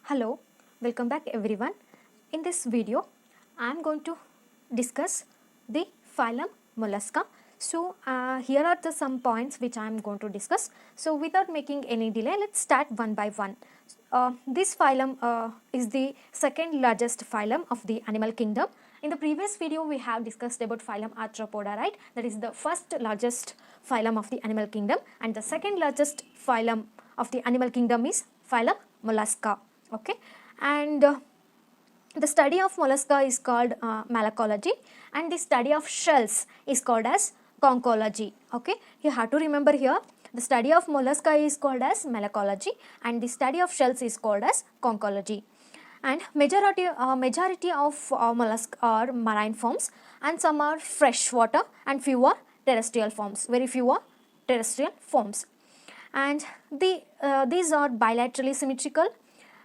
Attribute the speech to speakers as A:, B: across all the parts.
A: Hello, welcome back everyone. In this video, I am going to discuss the phylum Mollusca. Here are some points which I am going to discuss. So, without making any delay, let's start one by one. This phylum is the second largest phylum of the animal kingdom. In the previous video, we have discussed about phylum Arthropoda, right? That is the first largest phylum of the animal kingdom, and the second largest phylum of the animal kingdom is phylum Mollusca. Okay, and the study of mollusca is called malacology, and the study of shells is called as conchology. Okay, you have to remember here the study of mollusca is called as malacology and the study of shells is called as conchology. And majority of mollusks are marine forms, and some are freshwater and few are terrestrial forms, very few are terrestrial forms. And these are bilaterally symmetrical,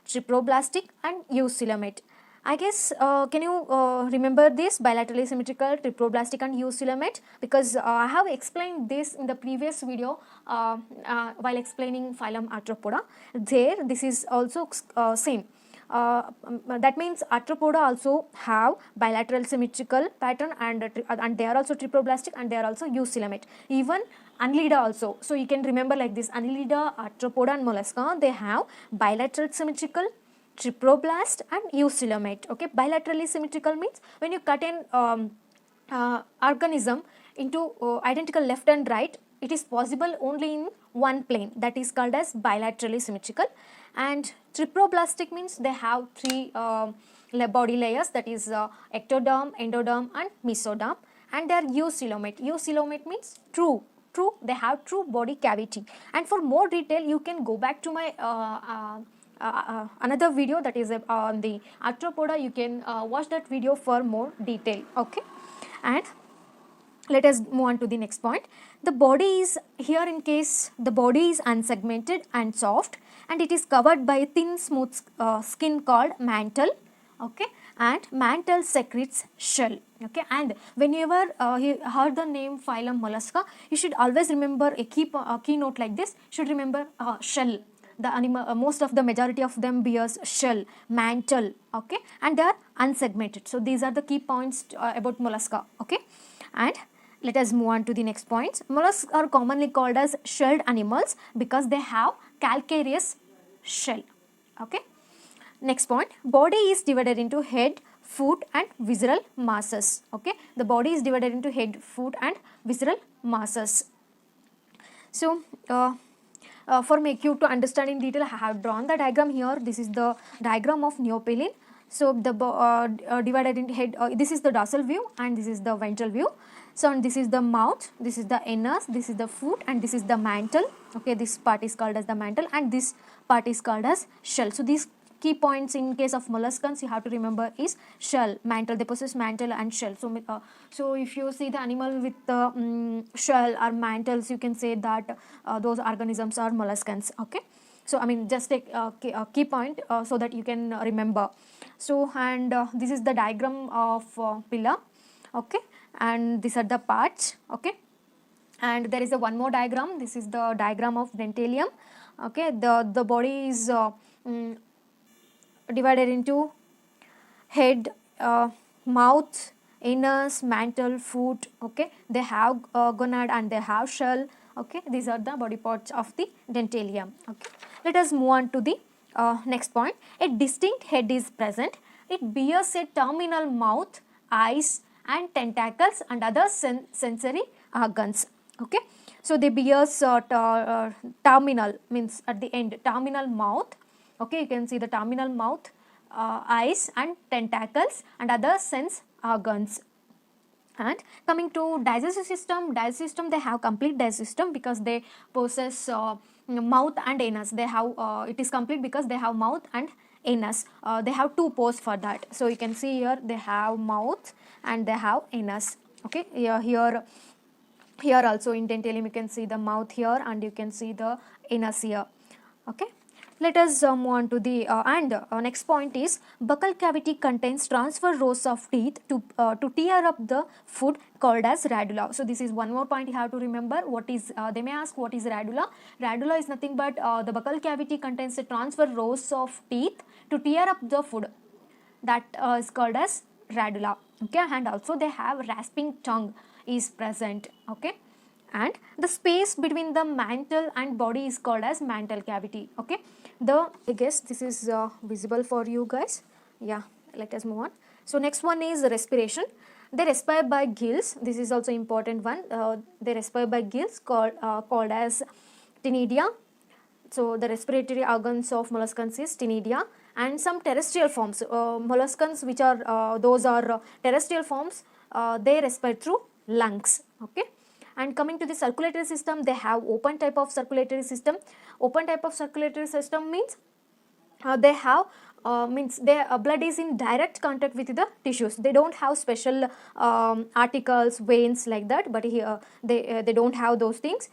A: triploblastic and eucoelomate. I guess can you remember this bilaterally symmetrical, triploblastic and eucoelomate, because I have explained this in the previous video while explaining phylum Arthropoda. There this is also same. That means Arthropoda also have bilateral symmetrical pattern, and they are also triploblastic and they are also eucoelomate. Even Annelida also. So you can remember like this: Annelida, Arthropoda and Mollusca, they have bilateral symmetrical, triploblast and eucoelomate. Okay, bilaterally symmetrical means when you cut an organism into identical left and right, it is possible only in one plane, that is called as bilaterally symmetrical. And triploblastic means they have three body layers, that is ectoderm, endoderm and mesoderm, and they are eucoelomate. Eucoelomate means true, they have true body cavity. And for more detail you can go back to my another video, that is on the Arthropoda. You can watch that video for more detail. Okay, and let us move on to the next point. The body is here, in case the body is unsegmented and soft, and it is covered by a thin smooth skin called mantle. Okay, and mantle secretes shell. Okay, and whenever you heard the name phylum Mollusca, you should always remember a keynote like this. Should remember shell. The animal, most of the majority of them bears shell, mantle. Okay, and they are unsegmented. So these are the key points about Mollusca. Okay, and let us move on to the next points. Mollusks are commonly called as shelled animals because they have calcareous shell. Okay. Next point, body is divided into head, foot and visceral masses. Okay, the body is divided into head, foot and visceral masses. So, for make you to understand in detail, I have drawn the diagram here. This is the diagram of neopelin. So, the divided into head, this is the dorsal view and this is the ventral view. So, and this is the mouth, this is the anus, this is the foot and this is the mantle. Okay, this part is called as the mantle and this part is called as shell. So, these key points in case of molluscans you have to remember is shell, mantle. They possess mantle and shell. So, so if you see the animal with the shell or mantles, you can say that those organisms are molluscans. Okay, so I mean just take a key point so that you can remember. So, and this is the diagram of pilla. Okay, and these are the parts. Okay, and there is a one more diagram. This is the diagram of dentalium. Okay, the body is divided into head, mouth, anus, mantle, foot. Okay, they have gonad and they have shell. Okay, these are the body parts of the dentalium. Okay, let us move on to the next point. A distinct head is present. It bears a terminal mouth, eyes and tentacles and other sensory organs. Okay, so they bears terminal means at the end, terminal mouth. Okay, you can see the terminal mouth, eyes and tentacles and other sense organs. And coming to digestive system, they have complete digestive system because they possess mouth and anus. They have it is complete because they have mouth and anus. They have two pores for that. So you can see here they have mouth and they have anus. Okay, here also in dentalium you can see the mouth here and you can see the anus here. Okay, Let us move on to the next point is buccal cavity contains transfer rows of teeth to tear up the food called as radula. So this is one more point you have to remember. What is they may ask what is radula? Radula is nothing but the buccal cavity contains the transfer rows of teeth to tear up the food. That is called as radula. Okay, and also they have rasping tongue is present. Okay, and the space between the mantle and body is called as mantle cavity. Okay, I guess this is visible for you guys. Yeah, let us move on. So next one is respiration. They respire by gills. This is also important one. They respire by gills called as ctenidia. So the respiratory organs of molluscans is ctenidia, and some terrestrial forms, molluscans which are those are terrestrial forms, they respire through lungs. Okay, and coming to the circulatory system, they have open type of circulatory system. Open type of circulatory system means they have their blood is in direct contact with the tissues. They don't have special articles, veins like that, but here they don't have those things.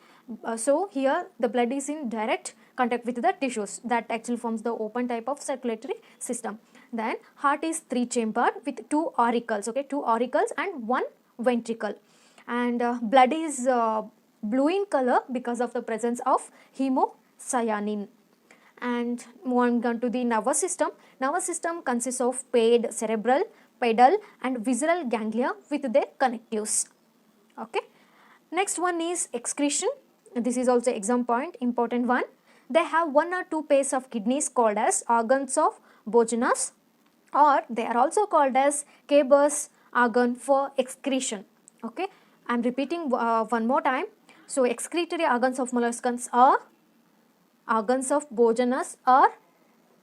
A: So here the blood is in direct contact with the tissues. That actually forms the open type of circulatory system. Then heart is 3-chambered with 2 auricles. Okay, 2 auricles and 1 ventricle. And blood is blue in color because of the presence of hemocyanin. And moving on to the nervous system. Nervous system consists of paired cerebral, pedal and visceral ganglia with their connectives. Okay. Next one is excretion. This is also exam point, important one. They have 1 or 2 pairs of kidneys called as organs of Bogenas, or they are also called as Keber's organ for excretion. Okay, I am repeating one more time. So excretory organs of molluscans are organs of Bogenas or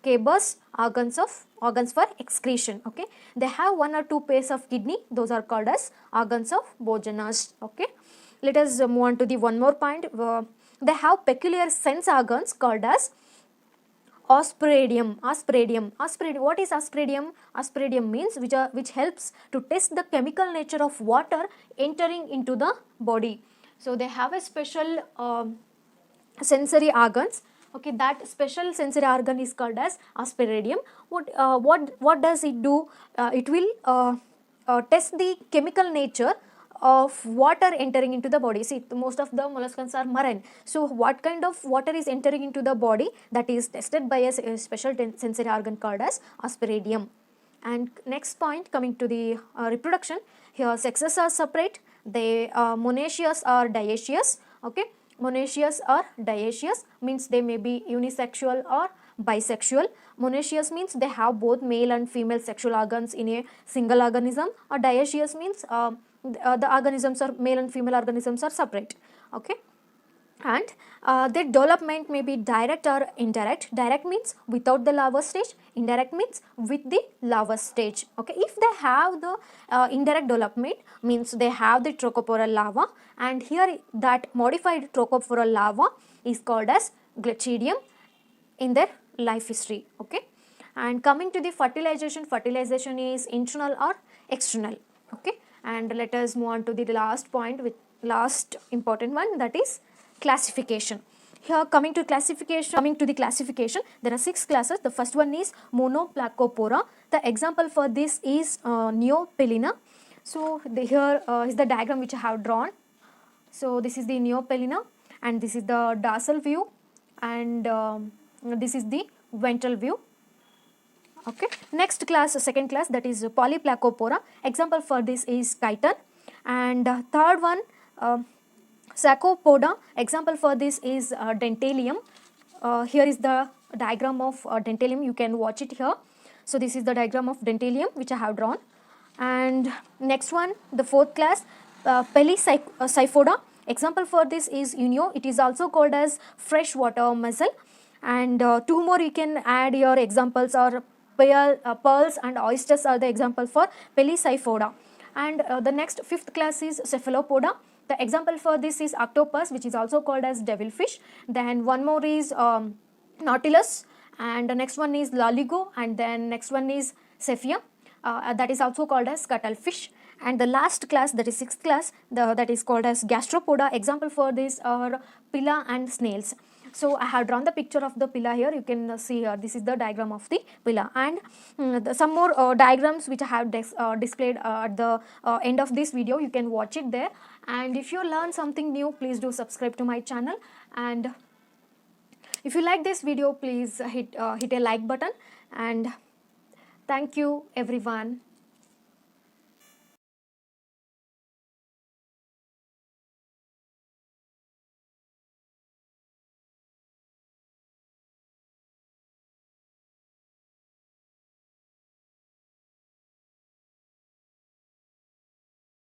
A: Keber's organs for excretion. Okay, they have 1 or 2 pairs of kidney. Those are called as organs of Bogenas. Okay, let us move on to the one more point. They have peculiar sense organs called as Ospiradium. What is ospiradium? Ospiradium means which helps to test the chemical nature of water entering into the body. So they have a special sensory organs. Okay, that special sensory organ is called as ospiradium. What does it do? It will test the chemical nature of water entering into the body. See, most of the molluscans are marine. So what kind of water is entering into the body, that is tested by a special sensory organ called as ospiradium. And next point, coming to the reproduction. Here sexes are separate. They monoecious or dioecious. Okay, monoecious or dioecious means they may be unisexual or bisexual. Monoecious means they have both male and female sexual organs in a single organism, or dioecious means the organisms are male and female organisms are separate. Okay, and their development may be direct or indirect. Direct means without the larva stage, indirect means with the larva stage. Okay, if they have the indirect development, means they have the trochoporal larva, and here that modified trochoporal larva is called as Glachidium in their life history. Okay, and coming to the fertilization is internal or external. Okay, and let us move on to the last point, with last important one, that is classification. Here coming to the classification, there are 6 classes. The first one is Monoplacopora. The example for this is Neopelina. So here is the diagram which I have drawn. So this is the Neopelina, and this is the dorsal view, and this is the ventral view. Okay, next class, second class, that is Polyplacopora. Example for this is chiton. And third one, Sarcopoda. Example for this is Dentalium. Here is the diagram of Dentalium. You can watch it here. So this is the diagram of Dentalium which I have drawn. And next one, the fourth class, Pelecyphoda. Example for this is Unio. It is also called as freshwater mussel. And 2 more you can add your examples are pearls and oysters are the example for Pelecyphoda. And the next 5th class is Cephalopoda. The example for this is octopus, which is also called as devilfish. Then one more is Nautilus, and the next one is Loligo, and then next one is Cephia, that is also called as cuttlefish. And the last class, that is 6th class, that is called as Gastropoda. Example for this are Pilla and snails. So I have drawn the picture of the pillar here. You can see here, this is the diagram of the pillar, and some more diagrams which I have displayed at the end of this video. You can watch it there, and if you learn something new, please do subscribe to my channel, and if you like this video, please hit a like button, and thank you everyone.